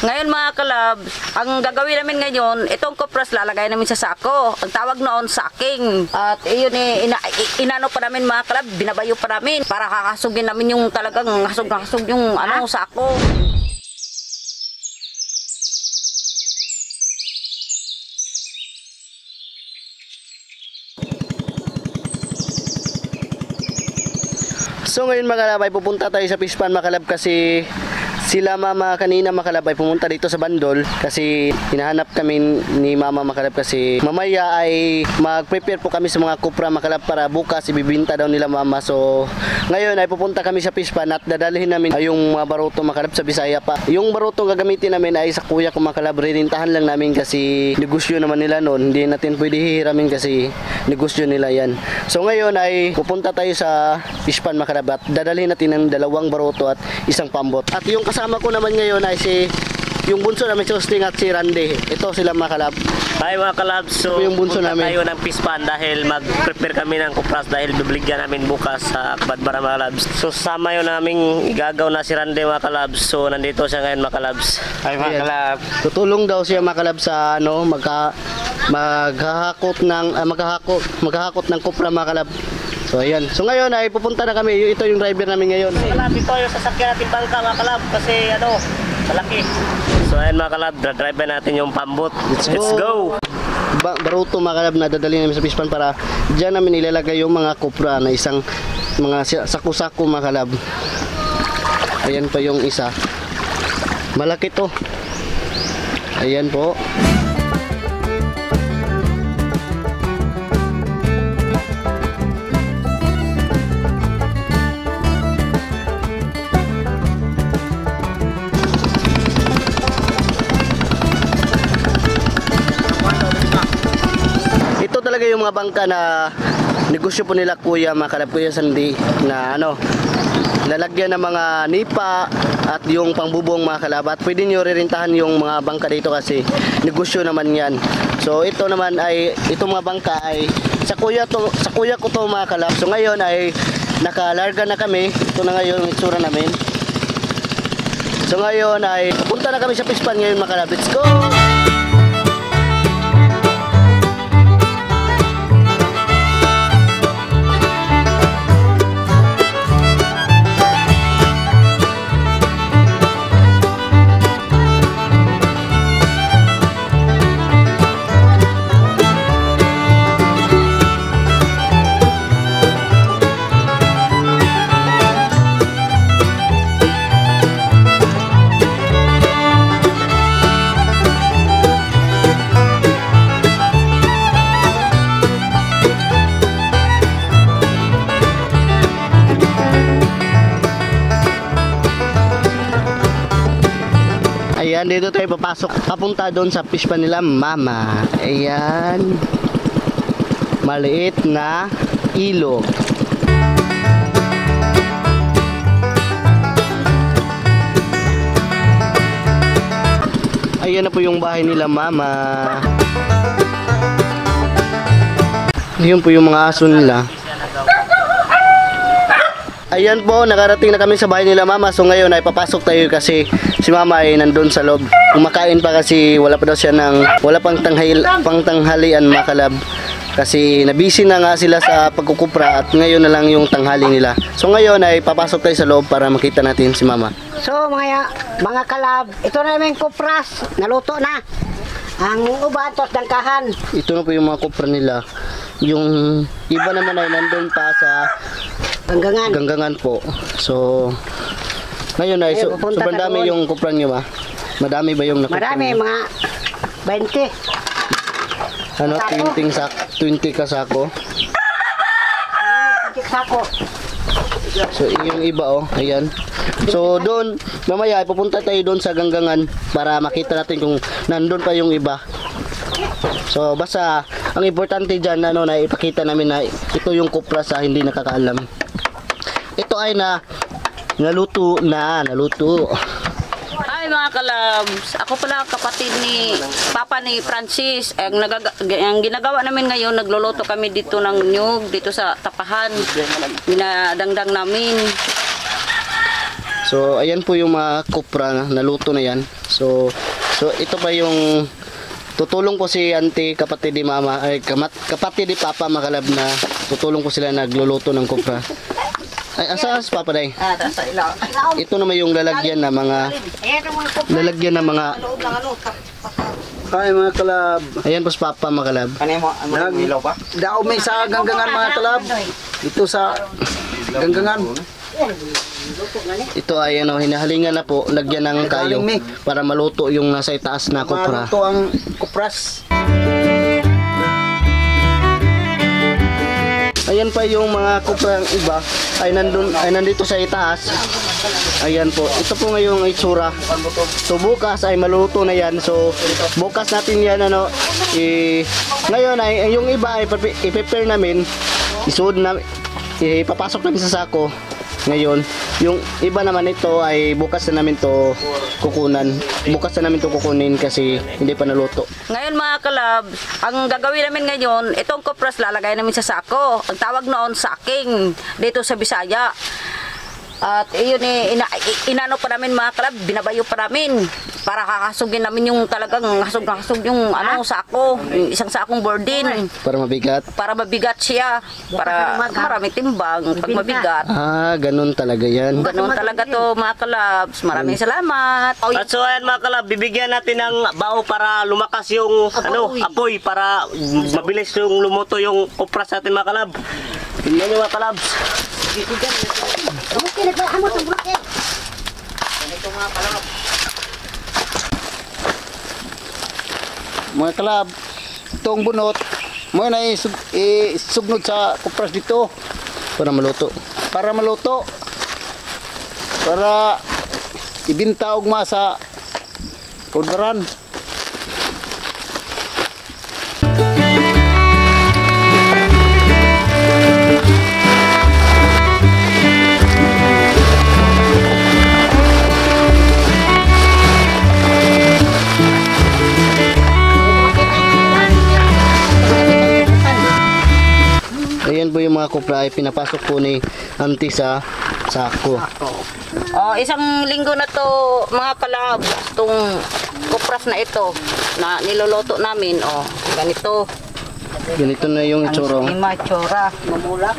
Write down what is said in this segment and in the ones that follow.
Ngayon mga kalab, ang gagawin namin ngayon, itong kopras lalagay namin sa sako. Ang tawag noon saking. At iyon inano pa namin mga kalab, binabayo pa namin para kakasugin namin yung talagang hasog yung sako. So ngayon mga kalab ay pupunta tayo sa fish pond mga kalab kasi sila mama kanina mga kalab ay pumunta dito sa bandol kasi hinahanap kami ni mama mga kalab kasi mamaya ay mag-prepare po kami sa mga kupra mga kalab para bukas ibibinta daw nila mama. So ngayon ay pupunta kami sa fish pond at dadalhin namin ay yung mga baruto mga kalab sa Bisaya pa. Yung baruto gagamitin namin ay sa kuya ko mga kalab, rinintahan lang namin kasi negosyo naman nila noon, hindi natin pwede hihiramin kasi negosyo nila yan. So ngayon ay pupunta tayo sa fish pond mga kalab at dadalhin natin ng 2 baruto at 1 pambot. At yung kasama ko naman ngayon ay yung bunso namin si Hosting at si Randy. Ito sila mga kalab. Hi mga kalab, so yung bunso namin. Tayo ng fish pond dahil mag-prepare kami ng kupras dahil bibigyan namin bukas sa Kabadbara mga kalabs. So sama yun naming igagaw na si Randy mga kalabs. So nandito siya ngayon mga kalabs. Hi mga kalab. Tutulong daw siya mga kalab sa maghahakot ng kupra mga kalab. So ayan. So ngayon ay pupunta na kami. Ito yung driver namin ngayon. Kalab, ito yung sasakyan natin bangka mga kalab kasi malaki. So ayan mga kalab, drive natin yung pambot. Let's go! Baruto mga kalab na dadalhin namin sa fish pond para dyan namin ilalagay yung mga kupra na mga sako-sako mga kalab. Ayan pa yung isa. Malaki to. Ayan po. Talaga yung mga bangka na negosyo po nila kuya mga kalab, kuya Sandy na lalagyan ng mga nipa at yung pangbubong mga kalab at pwede nyo ririntahan yung mga bangka dito kasi negosyo naman yan. So ito naman ay itong mga bangka ay sa kuya ko to mga kalab. So ngayon ay nakalarga na kami. Ito na ngayon yung itsura namin. So ngayon ay punta na kami sa fish pond ngayon mga kalab. Let's go! Ayan, dito tayo papasok. Papunta doon sa fish pond nila, mama. Ayan. Maliit na ilog. Ayan na po yung bahay nila, mama. Ayan po yung mga aso nila. Ayan po, nakarating na kami sa bahay nila mama. So ngayon ay papasok tayo kasi si mama ay nandun sa loob. Kumakain pa kasi wala pang tanghalian mga kalab. Kasi nabisi na nga sila sa pagkukupra at ngayon na lang yung tanghali nila. So ngayon ay papasok tayo sa loob para makita natin si mama. So mga kalab, ito na yung kupras, naluto na. Ang uban tos dangkahan. Ito na po yung mga kupra nila. Yung iba naman ay nandun pa sa ganggangan po. So ngayon ay sobrang dami yung kupra niyo ba? Madami ba yung nakupra? Marami, mga 20. Ano, 20 ka sako? 20 sako. So yung iba ayan. So doon mamaya pupunta tayo doon sa ganggangan para makita natin kung nandun pa yung iba. So basta ang importante diyan na ipakita namin na ito yung kupra sa hindi nakakaalam. Ito ay naluto. Hi mga kalabs, ako pala kapatid ni Papa ni Francis. Ang ginagawa namin ngayon, nagluluto kami dito ng nyug, dito sa tapahan. Dinadangdang namin. So ayan po yung mga kupra na naluto na yan. So So ito pa yung tutulong ko si auntie, kapatid ni mama, ay kapatid ni papa mga kalab na tutulong ko sila nagluluto ng kopra. Ay, asa si papa day? Sa ilaw. Ito naman yung lalagyan na mga Ay mga kalab. ayan po si papa mga kalab. Ilaw pa? Dao may sa ganggangan mga kalab. Dito sa ganggangan. Ito ay hinahalingan na po, lagyan ng kayo para maluto yung nasa itaas na kopra. Maluto ang kupras. Ayan pa yung mga koprang iba ay nandito sa itaas. Ayan po. Ito po ngayong itsura. So bukas ay maluto na yan. So bukas natin yan ngayon ay yung iba ay i-prepare namin. Ipapasok namin sa sako. Ngayon, yung iba naman ito ay bukas na namin to kukunan. Bukas na namin to kukunin kasi hindi pa naluto. Ngayon mga kalab, ang gagawin namin ngayon, itong kopras lalagay namin sa sako. Ang tawag noon saking dito sa Bisaya. At iyon inano pa namin mga kalab, binabayo pa namin para kakasugin namin yung talagang hasog yung sako, yung isang sakong boardin. Para mabigat. Para mabigat siya, para marami timbang pag mabigat. Ganun talaga yan. Ganun talaga to mga kalabs. Maraming salamat. At so ayan mga kalab, bibigyan natin ng bao para lumakas yung apoy para mabilis yung lumuto yung kopras natin mga kalab. Tingnan nyo mga kalabs. Mga kalab, itong bunot mo na isugnod sa kupras dito Para maluto. para maluto. Para ibinta og masa kundaran. Ayan po yung mga kopra ay pinapasok po ni auntie sa sako. Isang linggo na to mga kalab, itong kopras na ito na niluluto namin. Ganito. Ganito na yung itsura. Ang matsura. Mamula.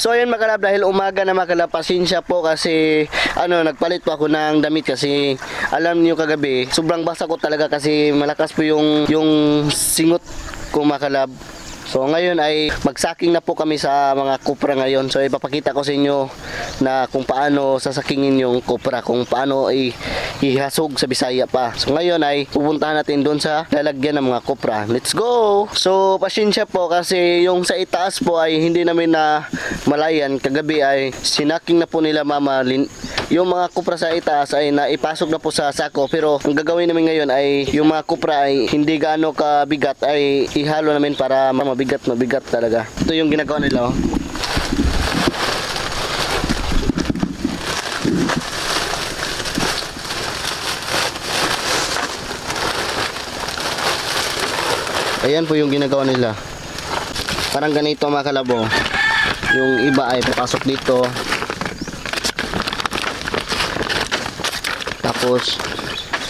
So ayun mga kalab, dahil umaga na mga kalab, pasensya po kasi nagpalit po ako ng damit kasi alam niyo kagabi sobrang basa ko talaga kasi malakas po yung singot ko mga kalab. So ngayon ay magsaking na po kami sa mga kopra ngayon. So ipapakita ko sa inyo na kung paano sasakingin yung kopra, kung paano ihasog sa Bisaya pa. So ngayon ay pupuntahan natin doon sa lalagyan ng mga kopra. Let's go! So pasensya po kasi yung sa itaas po ay hindi namin na malayan. Kagabi ay sinaking na po nila mama yung mga kopra sa itaas ay naipasok na po sa sako. Pero ang gagawin namin ngayon ay yung mga kopra ay hindi gaano kabigat ay ihalo namin para mabigat talaga. Ito yung ginagawa nila. Ayan po yung ginagawa nila. Parang ganito mga kalabo. Yung iba ay papasok dito. Tapos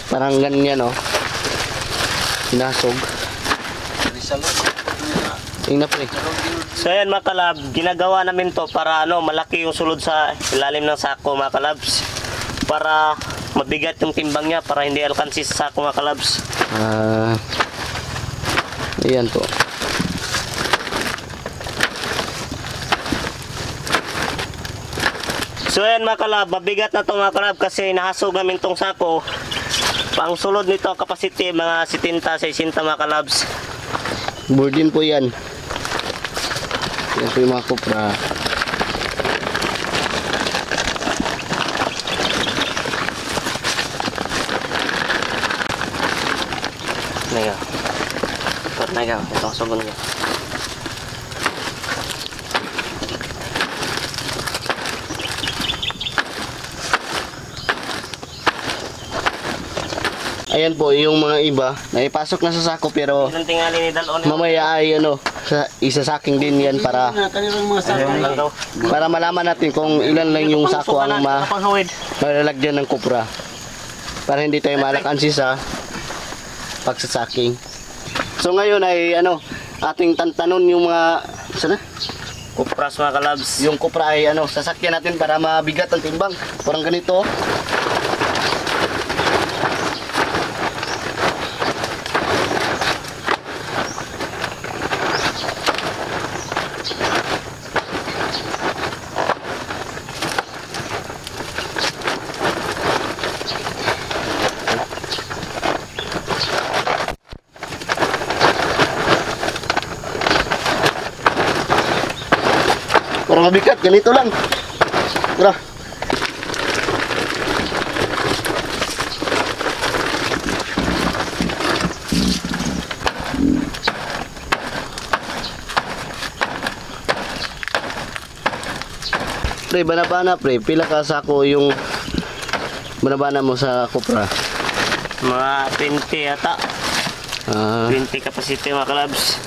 parang ganyan hinasog. Tingnan pre. So ayan mga kalab, ginagawa namin to para malaki yung sulod sa ilalim ng sako mga kalabs. Para mabigat yung timbang niya, para hindi alkansi sa sako mga kalabs. Ayan po. So ayan mga kalab, mabigat na to mga kalab kasi nahasog namin tong sako. Ang sulod nito capacity mga 70-60 mga kalabs. Boardin po yan. Yan po yung mga kopra. Ngayon. Nagaw, ito ang sugon niya. Ayan po, yung mga iba, naipasok na sa sako pero Ilang tingali ni Dalon. mamaya ay isasaking din yan para Kanilang mga Ayun lang daw. malaman natin kung ilan lang yung sako ang Panghawid. malalagyan ng kupra. Para hindi tayo malakansi sa pagsasaking. So ngayon ay ating tantanon yung mga sana? Kupras mga kalabs. Yung kupra ay sasakyan natin para mabigat ang timbang. Parang ganito. Para mabigat, ganito lang. Tara. Pre, banabana pre, pila ka sako yung banabana mo sa kupra? Mga 20 yata. Ah, 20 capacity mga kalabs.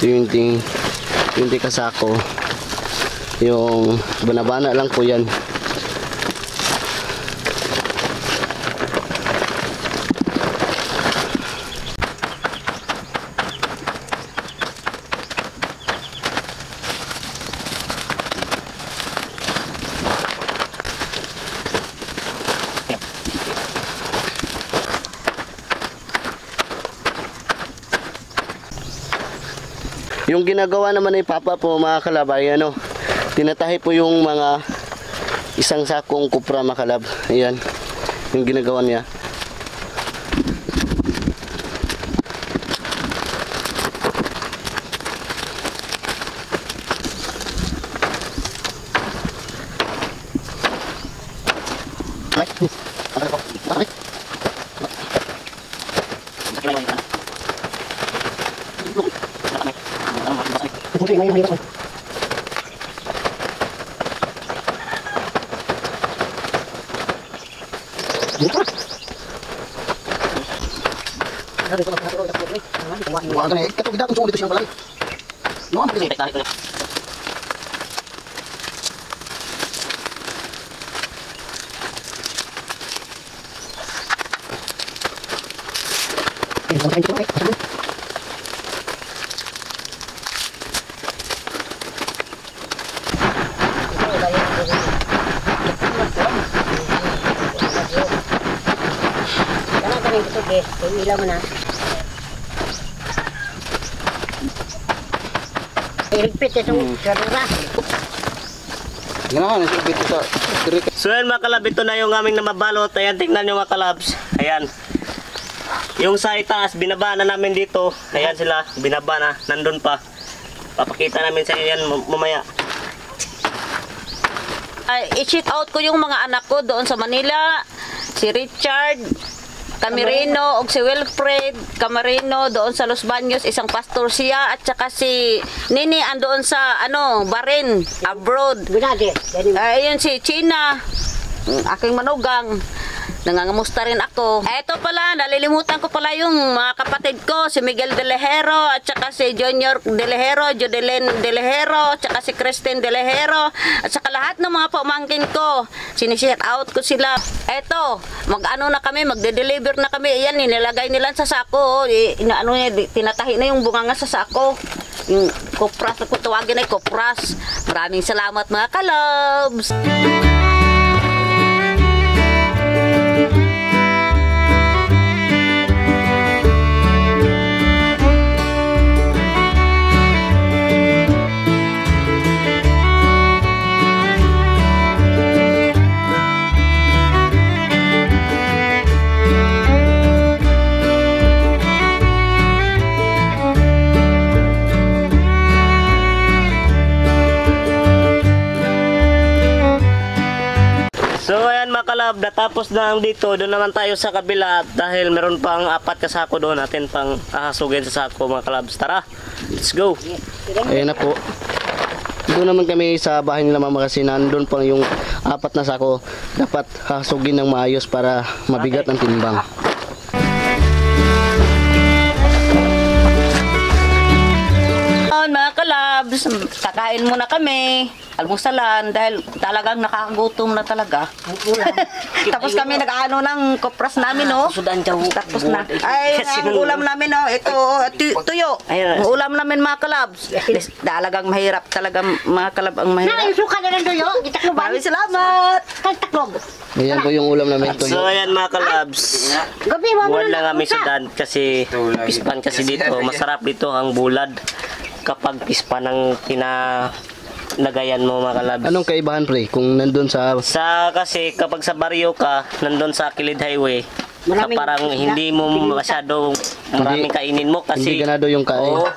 20 ka sako. Yung banabana lang po yan. Yung ginagawa naman ni Papa po mga kalab ay tinatahi po yung mga isang sakong kupra mga kalab. Ayan, yung ginagawa niya. Ilaw mo na. Iligpit itong sarura. Ganahan, nasa bito sa tirik. So yan mga kalab, ito na yung aming namabalot. Ayan, tingnan nyo mga kalabs. Ayan. Yung sa itaas, binaba na namin dito. Ayan sila, binaba na. Nandun pa. Papakita namin sa inyo yan mamaya. I-shoot out ko yung mga anak ko doon sa Manila. Si Richard Camarino o si Wilfred Camarino doon sa Los Baños, isang pastor siya, at saka si Nini andoon sa Bahrain, abroad. Gunadi. Ayun si China, aking manugang. Nangangamusta rin ako. Eto pala, nalilimutan ko pala yung mga kapatid ko, si Miguel De Lejero, at saka si Junior De Lejero, Jodelyn De Lejero, at saka si Christine De Lejero, at saka lahat ng mga pamangkin ko. Sinishout out ko sila. Eto, na kami, magde-deliver na kami. Ayan, nilagay nila sa sako. Tinatahi na yung bunganga sa sako. Yung kopras, kung tawagin ay kopras. Maraming salamat mga kalabs. kalab, natapos na lang dito. Doon naman tayo sa kabila dahil meron pang 4 kasako doon natin pang ahasugin sa sako mga kalabs. Tara, let's go. Ayan na po. Doon naman kami sa bahay nila mama kasi nandun pang yung 4 na sako. Dapat hasugin ng maayos para mabigat ang timbang. Mga kalabs, kakain muna kami. Almusalan dahil talagang nakakagutom na talaga. Tapos kami nag-ano ng kopras namin, no? Sudan daw. Tapos na. Ay, ang ulam namin, no? Ito, tuyo. Ayun. Ang ulam namin, mga kalabs. Talagang mahirap talaga, mga kalab ang mahirap. Naisuka na lang doyo. Itakloban. Maraming salamat. Taklog. Ayan po yung ulam namin. So ayan mga kalabs. Gabi mo Buwan lang kami Sudan kasi pispan kasi dito. Masarap dito ang bulad kapag pispan ng pinalagayan mo mga kalabs. Anong kaibahan pre kung nandun sa Kasi kapag sa baryo ka, nandun sa Kilid Highway, parang hindi mo masyado maraming kainin mo kasi hindi ganado yung kain? Oo,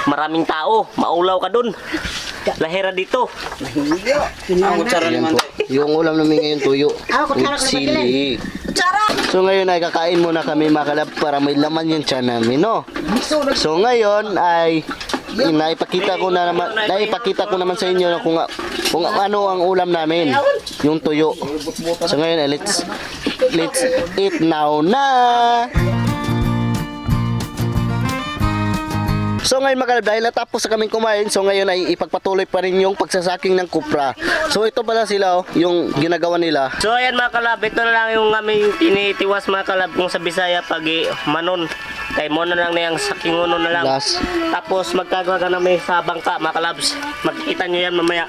maraming tao, maulaw ka dun. Lahira dito. Ayan po. Yung ulam namin ngayon tuyo with sili. So ngayon ay kakain muna kami mga kalab para may laman yung tiyan namin, no? So ngayon ay naipakita ko naman sa inyo kung ano ang ulam namin, yung tuyo. So ngayon ay let's eat now na. So ngayon mga kalab, dahil natapos sa kaming kumain, so ngayon ay ipagpatuloy pa rin yung pagsasaking ng kupra. So ito pala sila, yung ginagawa nila. So ayan mga kalab, ito na lang yung aming tinitiwas mga kalab kung sa Bisaya pag manon. Kay mo na lang na yung saking uno na lang. Last. Tapos magkagawa ka namin sa bangka mga kalabs. Magkikita nyo yan mamaya.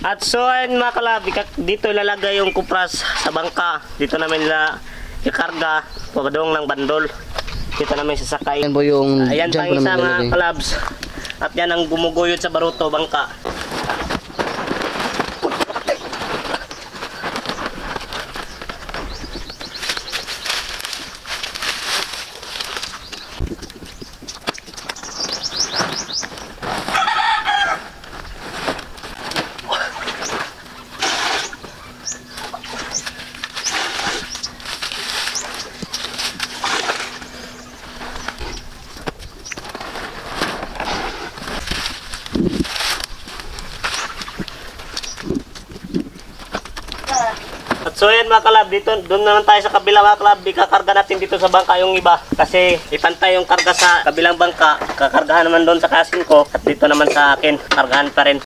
At so ayan mga kalab, dito ilalagay yung kupras sa bangka. Dito namin nila ikarga pagadong ng bandol. Dito namin sasakay. Yan po yung Ayan dyan pang po isa namin mga ilalagay. kalabs. At yan ang gumuguyod sa baruto bangka. At so yan mga kalab, dito, doon naman tayo sa kabila mga kalab, ikakarga natin dito sa bangka yung iba. Kasi ipantay yung karga sa kabilang bangka, kakargahan naman doon sa kasin ko, at dito naman sa akin, kargahan pa rin.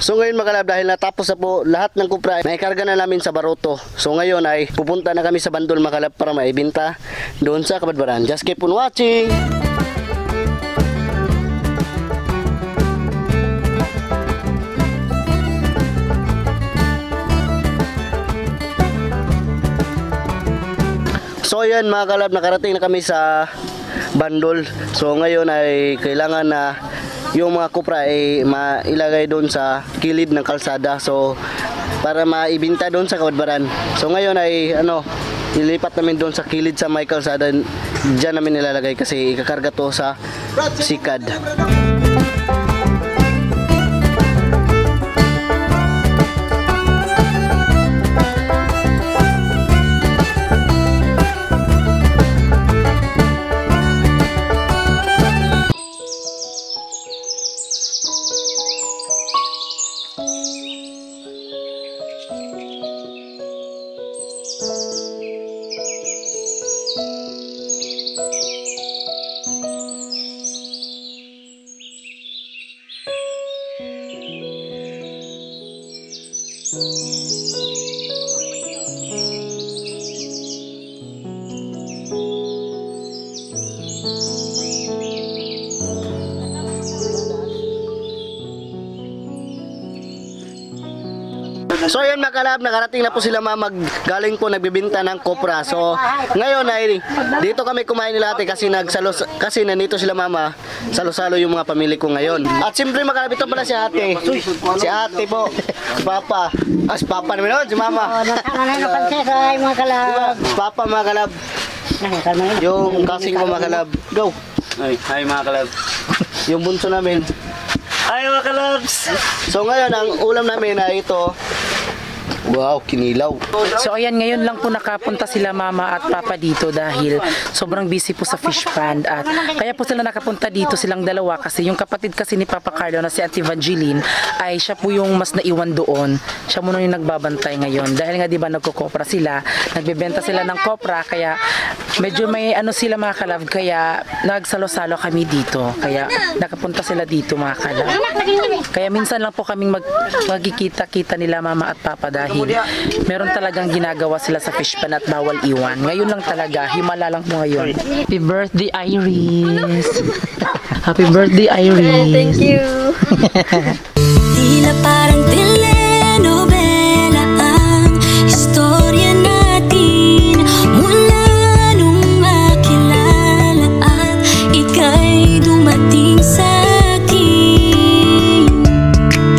So ngayon mga kalab, dahil natapos na po lahat ng kupra, naikarga na namin sa baruto. So ngayon ay pupunta na kami sa bandol mga kalab para maibenta doon sa Kabadbaran. Just keep on watching! So ayan mga kalab, nakarating na kami sa bandol. So ngayon ay kailangan na yung mga kupra ay mailagay doon sa kilid ng kalsada. So para maibinta doon sa Kabadbaran. So ngayon ay ilipat namin doon sa kilid sa may kalsada. Diyan namin nilalagay kasi ikakarga to sa sikad. So ayan mga kalab, nakarating na po sila galing po nagbibinta ng kopra. So ngayon ay dito kami kumain nila ate kasi kasi nandito sila mama, salo-salo yung mga pamilya ko ngayon. At siyempre mga kalab, ito pala si ate. Si ate po, si papa. Si papa naman yun, si mama. Nanay na pansesay mga kalab. Si papa mga kalab. Yung kasing ko mga kalab. Go. Ay, hi mga kalab. Yung bunso namin. Hi mga kalabs! So ngayon ang ulam namin ay ito. Wow, kinilaw. So ayan, ngayon lang po nakapunta sila mama at papa dito dahil sobrang busy po sa fish pond at kaya po sila nakapunta dito silang dalawa kasi yung kapatid kasi ni Papa Carlo na si Auntie Evangeline ay siya po yung mas naiwan doon. Siya muna yung nagbabantay ngayon dahil nga di ba nagkokopra sila, nagbebenta sila ng kopra kaya medyo may ano sila mga kalab kaya nagsalo-salo kami dito kaya nakapunta sila dito mga kalab. Kaya minsan lang po kaming magkikita-kita nila mama at papa dahil meron talagang ginagawa sila sa fish pan at bawal iwan. Ngayon lang talaga, himala lang po ngayon. Happy birthday, Iris! Happy birthday, Iris! Thank you. Tila parang telenovela ang istorya natin mula nung makilala at ika'y dumating sa akin.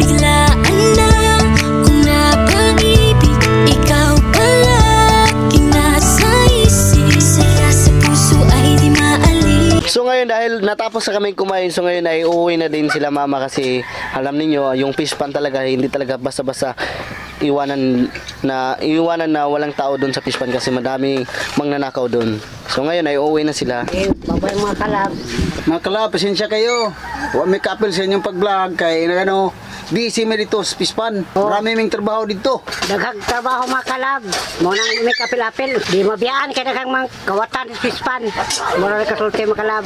Biglaan na kung napaibig, ikaw palaging nasa isip, saya sa puso ay di maalis. So ngayon dahil natapos na kami kumain, so ngayon ay uuwi na din sila mama kasi alam niyo yung fish pan talaga hindi talaga basta-basta iwanan na walang tao doon sa fish pan kasi madami mangnanakaw doon. So ngayon ay uuwi na sila. Babay mga kalab. Mga kalab, pasensya kayo. Huwag may kapil sa inyong pag-vlog kay busy may dito sa pispan. Marami ming trabaho dito. Daghang trabaho mga kalab. Muna may kapil-apil. Di mabiyaan kaya daghang mga kawatan sa pispan. Muna rin kasulti mga kalab.